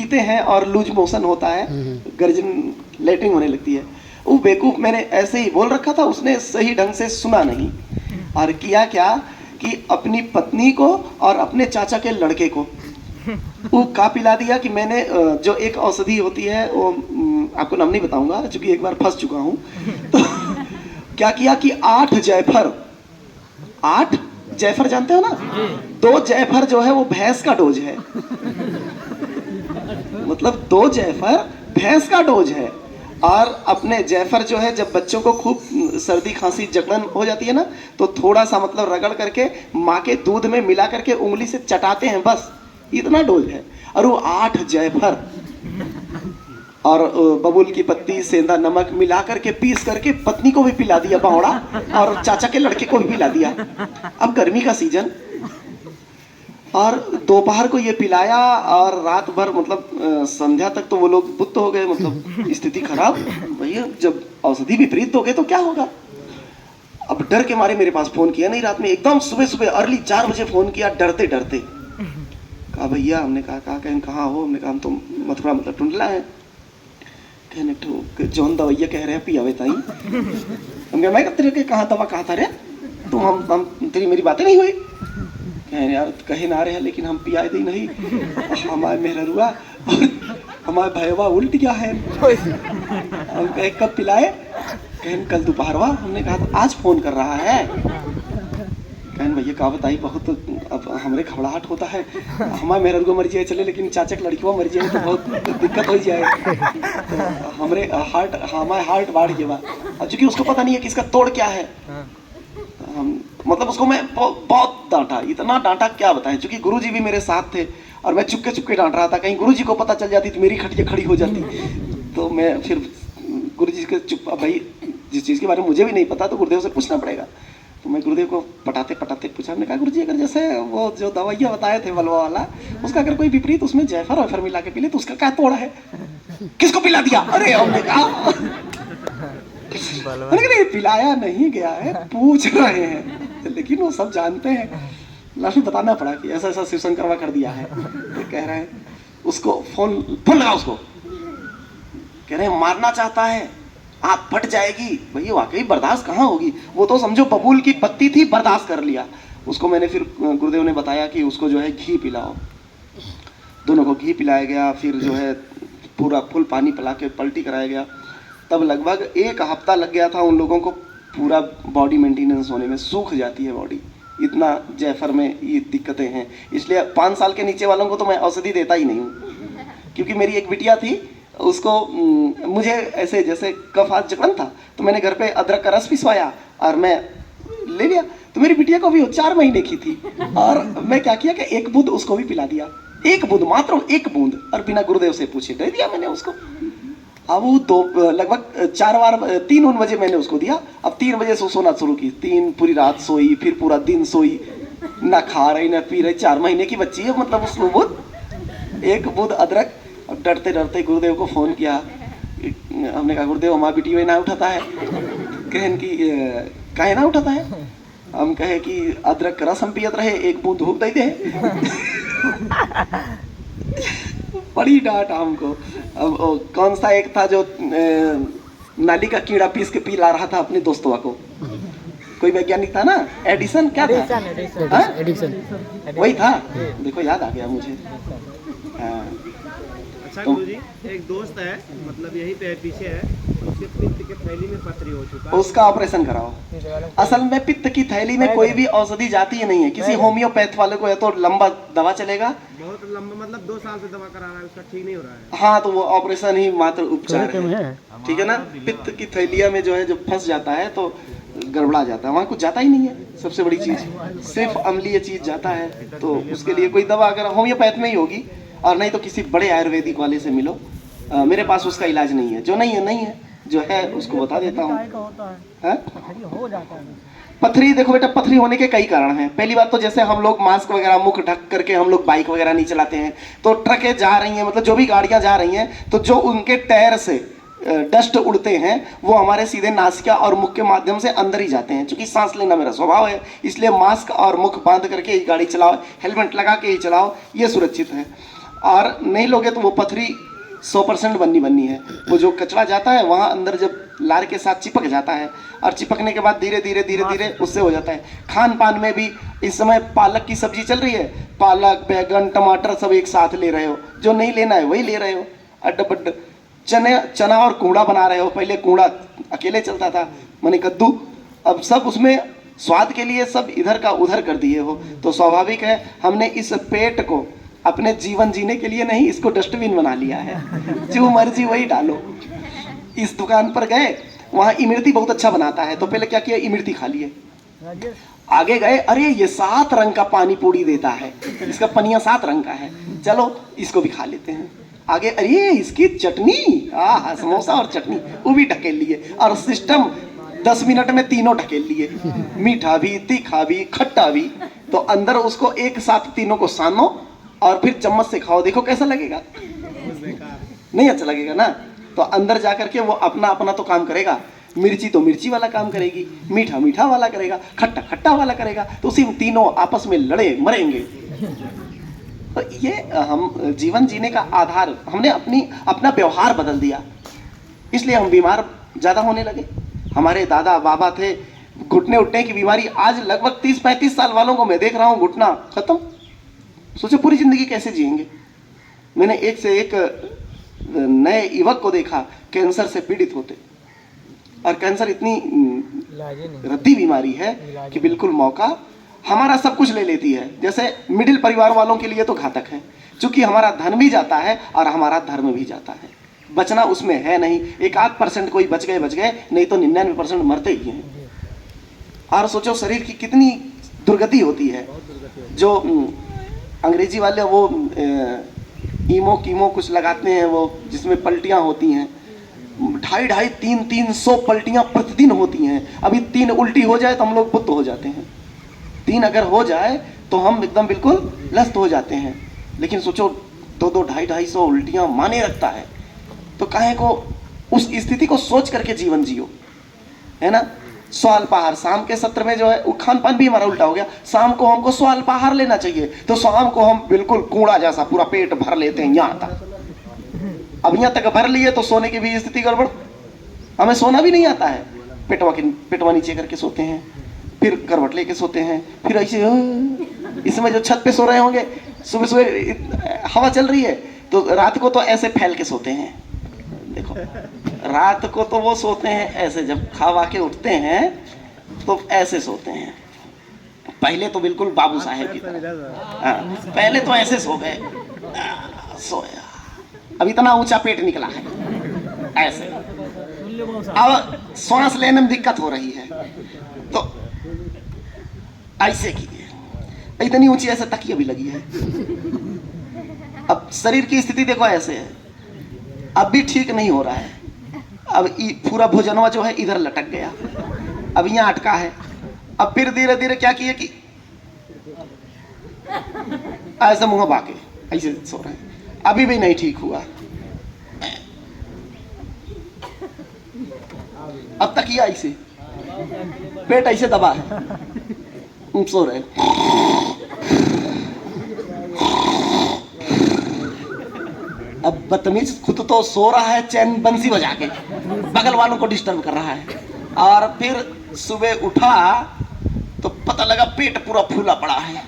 पीते हैं और लूज मोशन होता है, गर्जन लेटरिंग होने लगती है। वो बेवकूफ़ मैंने ऐसे ही बोल रखा था, उसने सही ढंग से सुना नहीं और किया क्या कि अपनी पत्नी को और अपने चाचा के लड़के को वो का पिला दिया कि मैंने जो एक औषधि होती है वो आपको नाम नहीं बताऊंगा क्योंकि एक बार फंस चुका हूँ। तो क्या किया कि 8 जायफर जानते हो ना, 2 जायफर जो है वो भैंस का डोज है, मतलब 2 जायफर भैंस का डोज है। और अपने जायफर जो है जब बच्चों को खूब सर्दी खांसी जकड़न हो जाती है ना, तो थोड़ा सा मतलब रगड़ करके माँ के दूध में मिला करके उंगली से चटाते हैं, बस इतना डोज है। और वो 8 जायफर और बबूल की पत्ती सेंधा नमक मिला करके पीस करके पत्नी को भी पिला दिया बावड़ा, और चाचा के लड़के को भी पिला दिया। अब गर्मी का सीजन, और दोपहर को ये पिलाया और रात भर मतलब संध्या तक तो वो लोग बुत्त हो गए, मतलब स्थिति खराब। भैया जब औषधि विपरीत हो गए तो क्या होगा। अब डर के मारे मेरे पास फोन किया नहीं, रात में एकदम सुबह अर्ली 4 बजे फोन किया, डरते डरते। कहा भैया, हमने कहा कहाँ हो, हमने कहा हम तो मथुरा मतलब टुंडला है। कहने तो जौन दवाइया कह रहे हैं पियावे ताई। हम कह मैं तेरे के कहाँ दवा कहा था रे, तुम हम तेरी मेरी बातें नहीं हुई। कहे यार कहे ना रहे हैं लेकिन हम पियाए दी नहीं, हमारे मेहरुआ और हमारे भैया उल्ट गया है। हम कहे कब पिलाए, कहन कल दोपहरवा। हमने कहा तो आज फोन कर रहा है। कहन भैया का बताई बहुत अब हमारे घबराहट होता है, हमारे मेहरुआ मर जाए चले लेकिन चाचा की लड़कियों मर जाए तो बहुत दिक्कत हो जाए, तो हमारे हार्ट बढ़ गया। अब चूंकि उसको पता नहीं है कि इसका तोड़ क्या है, हम मतलब उसको मैं बहुत डांटा, इतना डांटा क्या बताएं। क्योंकि गुरुजी भी मेरे साथ थे और मैं चुपके डांट रहा था, कहीं गुरुजी को पता चल जाती तो मेरी खटिया खड़ी हो जाती। तो मैं फिर गुरुजी के चुप, भाई जिस चीज़ के बारे में मुझे भी नहीं पता तो गुरुदेव से पूछना पड़ेगा। तो मैं गुरुदेव को पटाते पूछा, हमने कहा गुरुजी अगर जैसे वो जो दवाइयाँ बताए थे बलवा वाला, उसका अगर कोई विपरीत उसमें जायफर वायफर मिला के पीले तो उसका क्या तोड़ा है, किसको पिला दिया। अरे हमने कहा नहीं पिलाया नहीं गया है, पूछ रहे हैं, लेकिन वो सब जानते हैं। लास्ट में बताना पड़ा कि ऐसा ऐसा शिव शंकरवा कर दिया है। तो कह रहे हैं उसको फोन लगा, उसको कह रहे हैं मारना चाहता है, आप फट जाएगी। भैया वाकई बर्दाश्त कहाँ होगी, वो तो समझो बबूल की पत्ती थी, बर्दाश्त कर लिया। उसको मैंने फिर गुरुदेव ने बताया कि उसको जो है घी पिलाओ, दोनों को घी पिलाया गया, फिर जो है पूरा फुल पानी पिला के पलटी कराया गया। तब लगभग 1 हफ्ता लग गया था उन लोगों को पूरा बॉडी मेंटेनेंस होने में, सूख जाती है बॉडी, इतना जायफर में ये दिक्कतें हैं। इसलिए 5 साल के नीचे वालों को तो मैं औषधि देता ही नहीं हूँ। क्योंकि मेरी एक बिटिया थी, उसको मुझे ऐसे जैसे कफ हाथ जकड़न था तो मैंने घर पे अदरक का रस पिसवाया और मैं ले लिया। तो मेरी बिटिया को भी 4 महीने की थी और मैं क्या किया कि 1 बूंद उसको भी पिला दिया, 1 बूंद, मात्र 1 बूंद, और बिना गुरुदेव से पूछे दे दिया मैंने उसको। अब वो लगभग 4 बार 3 बजे मैंने उसको दिया। अब 3 बजे से सोना शुरू की, 3 पूरी रात सोई, फिर पूरा दिन सोई, ना खा रही ना पी रही, 4 महीने की बच्ची है, मतलब उसको बूंद 1 बूंद अदरक। अब डरते डरते गुरुदेव को फोन किया, हमने कहा गुरुदेव हमारा बेटी ना उठाता है। कहन की काहे ना उठाता है, हम कहे कि अदरक का रस हम पियत रहे, 1 बूंद धूप दे दे। बड़ी डांट हमको। अब कौन सा एक था जो नाली का कीड़ा पीस के पी ला रहा था अपने दोस्तों को, कोई वैज्ञानिक था ना, एडिसन क्या था, एडिसन वही था। देखो याद आ गया मुझे। अच्छा गुरुजी, एक दोस्त है मतलब यहीं पे पीछे है, उसके पित्त के थैली में पथरी हो चुका है, उसका ऑपरेशन कराओ। असल में पित्त की थैली में कोई भी औषधि जाती ही नहीं है। किसी होम्योपैथ वाले को है तो लंबा दवा चलेगा, बहुत लंबा, मतलब 2 साल से दवा करा रहा है, उसका ठीक नहीं हो रहा है। हाँ तो वो ऑपरेशन ही मात्र उपचार है, ठीक है ना। पित्त की थैलिया में जो है जब फंस जाता है तो गड़बड़ा जाता है, वहाँ कुछ जाता ही नहीं है। सबसे बड़ी चीज सिर्फ अम्लीय चीज जाता है, तो उसके लिए कोई दवा अगर होम्योपैथ में ही होगी, और नहीं तो किसी बड़े आयुर्वेदिक वाले से मिलो। मेरे पास उसका इलाज नहीं है, जो नहीं है जो है उसको बता देता हूँ। पथरी, देखो बेटा, पथरी होने के कई कारण हैं। पहली बात तो जैसे हम लोग मास्क वगैरह मुख ढक करके हम लोग बाइक वगैरह नहीं चलाते हैं, तो ट्रकें जा रही हैं, मतलब जो भी गाड़ियां जा रही हैं, तो जो उनके टायर से डस्ट उड़ते हैं वो हमारे सीधे नासिका और मुख के माध्यम से अंदर ही जाते हैं। क्योंकि सांस लेना मेरा स्वभाव है, इसलिए मास्क और मुख बांध करके ही गाड़ी चलाओ, हेलमेट लगा के ही चलाओ, ये सुरक्षित है। और नहीं लोगे तो वो पथरी 100% बननी है। वो जो कचरा जाता है वहाँ अंदर जब लार के साथ चिपक जाता है और चिपकने के बाद धीरे धीरे उससे हो जाता है। खान पान में भी इस समय पालक की सब्जी चल रही है, पालक बैगन टमाटर सब एक साथ ले रहे हो, जो नहीं लेना है वही ले रहे हो। अड्ड बड्ड चना और कूड़ा बना रहे हो। पहले कूड़ा अकेले चलता था, माने कद्दू, अब सब उसमें स्वाद के लिए सब इधर का उधर कर दिए हो। तो स्वाभाविक है हमने इस पेट को अपने जीवन जीने के लिए नहीं, इसको डस्टबिन बना लिया है, जो मर्जी वही डालो। इस दुकान पर गए, वहाँ इमरती बहुत अच्छा बनाता है, तो पहले क्या किया, इमरती खा लिए। आगे गए, अरे ये 7 रंग का पानी पूरी देता है, इसका पनिया 7 रंग का है, चलो इसको भी खा लेते हैं। आगे, अरे इसकी चटनी, आहा समोसा और चटनी, वो भी ढकेल लिए। और सिस्टम 10 मिनट में तीनों ढकेल लिए, मीठा भी, तीखा भी, खट्टा भी। तो अंदर उसको एक साथ तीनों को सानो और फिर चम्मच से खाओ, देखो कैसा लगेगा। नहीं अच्छा लगेगा ना। तो अंदर जा करके वो अपना अपना तो काम करेगा, मिर्ची तो मिर्ची वाला काम करेगी, मीठा मीठा वाला करेगा, खट्टा खट्टा वाला करेगा, तो उसी में तीनों आपस में लड़े मरेंगे। तो ये हम जीवन जीने का आधार, हमने अपना व्यवहार बदल दिया, इसलिए हम बीमार ज़्यादा होने लगे। हमारे दादा बाबा थे, घुटने उठने की बीमारी, आज लगभग 30-35 साल वालों को मैं देख रहा हूँ घुटना खत्म। सोचो पूरी जिंदगी कैसे जिएंगे। मैंने एक से एक नए युवक को देखा कैंसर से पीड़ित होते, और कैंसर इतनी रद्दी बीमारी है कि बिल्कुल मौका हमारा सब कुछ ले लेती है। जैसे मिडिल परिवार वालों के लिए तो घातक है, क्योंकि हमारा धन भी जाता है और हमारा धर्म भी जाता है, बचना उसमें है नहीं। 1-8% कोई बच गए, नहीं तो 99% मरते ही हैं। और सोचो शरीर की कितनी दुर्गति होती है। जो अंग्रेजी वाले वो ईमो कीमो कुछ लगाते हैं, वो जिसमें पलटियां होती हैं, 250, 300 पलटियां प्रतिदिन होती हैं। अभी 3 उल्टी हो जाए तो हम लोग बुद्ध हो जाते हैं, 3 अगर हो जाए तो हम एकदम बिल्कुल लस्त हो जाते हैं। लेकिन सोचो 2-2, 250 उल्टियां माने रखता है, तो काहे को उस स्थिति को सोच करके जीवन जियो, है ना। स्वाल्पाहार, शाम के सत्र में जो है वो खान पान भी हमारा उल्टा हो गया। शाम को हमको स्वाल्पाहार लेना चाहिए, तो शाम को हम बिल्कुल कूड़ा जैसा पूरा पेट भर लेते हैं यहाँ तक। अब यहाँ तक भर लिए तो सोने की भी स्थिति गड़बड़, हमें सोना भी नहीं आता है। पेटवा नीचे करके सोते हैं, फिर करवट लेके सोते हैं, फिर ऐसे इसमें जो छत पे सो रहे होंगे, सुबह सुबह हवा चल रही है तो रात को तो ऐसे फैल के सोते हैं। देखो रात को तो वो सोते हैं ऐसे, जब खा के उठते हैं तो ऐसे सोते हैं। पहले तो बिल्कुल बाबू साहेब की तरह, हाँ, पहले तो ऐसे सो गए, सोया, अब इतना ऊंचा पेट निकला है ऐसे। अब सांस लेने में दिक्कत हो रही है तो ऐसे कीजिए, इतनी ऊंची ऐसे तकिया भी लगी है। अब शरीर की स्थिति देखो ऐसे है, अब भी ठीक नहीं हो रहा है। अब पूरा भोजनवा जो है इधर लटक गया, अब यहाँ अटका है। अब फिर धीरे धीरे क्या किए कि ऐसे मुंह बाके ऐसे सो रहे हैं, अभी भी नहीं ठीक हुआ। अब तकिया ऐसे, पेट ऐसे दबा है, सो रहे। अब बदतमीज खुद तो सो रहा है चैन बंसी बजा के, बगल वालों को डिस्टर्ब कर रहा है। और फिर सुबह उठा तो पता लगा पेट पूरा फूला पड़ा है।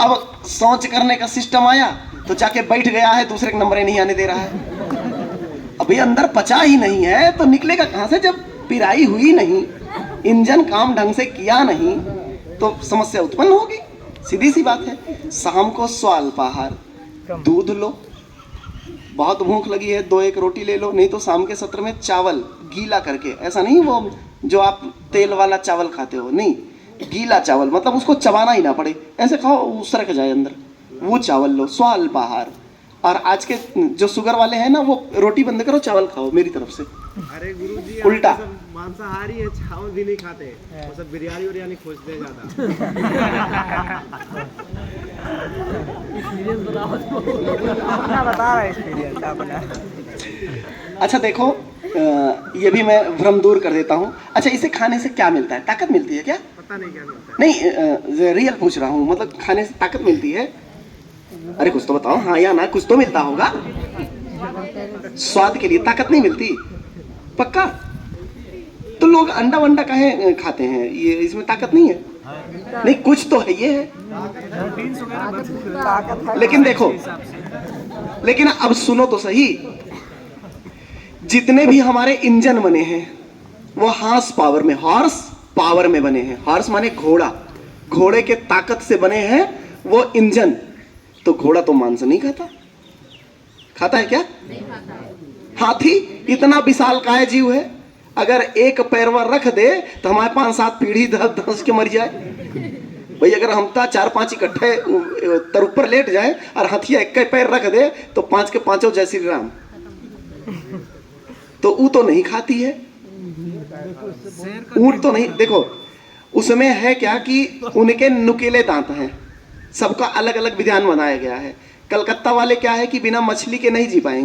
अब शौच करने का सिस्टम आया तो जाके बैठ गया है, दूसरे नंबर नहीं आने दे रहा है। अभी अंदर पचा ही नहीं है तो निकलेगा कहां से, जब पिराई हुई नहीं, इंजन काम ढंग से किया नहीं तो समस्या उत्पन्न होगी। सीधी सी बात है। शाम को स्वाल्पाहार, दूध लो, बहुत भूख लगी है 2-1 रोटी ले लो, नहीं तो शाम के सत्र में चावल गीला करके, ऐसा नहीं वो जो आप तेल वाला चावल खाते हो, नहीं, गीला चावल, मतलब उसको चबाना ही ना पड़े, ऐसे खाओ, उसरक जाए अंदर, वो चावल लो, स्वाल्पाहार। और आज के जो शुगर वाले हैं ना, वो रोटी बंद करो, चावल खाओ मेरी तरफ से। अरे गुरुजी, उल्टा मांसाहारी है, चावल भी नहीं खाते, वो सब बिरयानी खोजते ज्यादा। बता रहा है एक्सपीरियंस अपना। अच्छा देखो, ये भी मैं भ्रम दूर कर देता हूँ। अच्छा, इसे खाने से क्या मिलता है? ताकत मिलती है क्या? पता नहीं क्या मिलता है। नहीं, रियल पूछ रहा हूँ, मतलब खाने से ताकत मिलती है? अरे कुछ तो बताओ, हाँ या ना, कुछ तो मिलता होगा। स्वाद के लिए, ताकत नहीं मिलती, पक्का। तो लोग अंडा वंडा काहे खाते हैं, ये इसमें ताकत नहीं है? नहीं, कुछ तो है, ये है। लेकिन देखो, लेकिन अब सुनो तो सही, जितने भी हमारे इंजन बने हैं वो हॉर्स पावर में बने हैं। हॉर्स माने घोड़ा, घोड़े के ताकत से बने हैं वो इंजन। तो घोड़ा तो मांस नहीं खाता, खाता है क्या? हाथी इतना विशालकाय जीव है, अगर एक पैरवा रख दे तो हमारे 5-7 पीढ़ी धंस के मर जाए। भाई अगर हम 4-5 इकट्ठे तर ऊपर लेट जाए और हाथिया एक पैर रख दे तो 5 के 5 जय श्री राम। तो वो तो नहीं खाती है, ऊंट तो नहीं। देखो उसमें है क्या कि उनके नुकीले दांत हैं, सबका अलग अलग विधान बनाया गया है। कलकत्ता वाले क्या है कि बिना मछली के नहीं जी पाएंगे।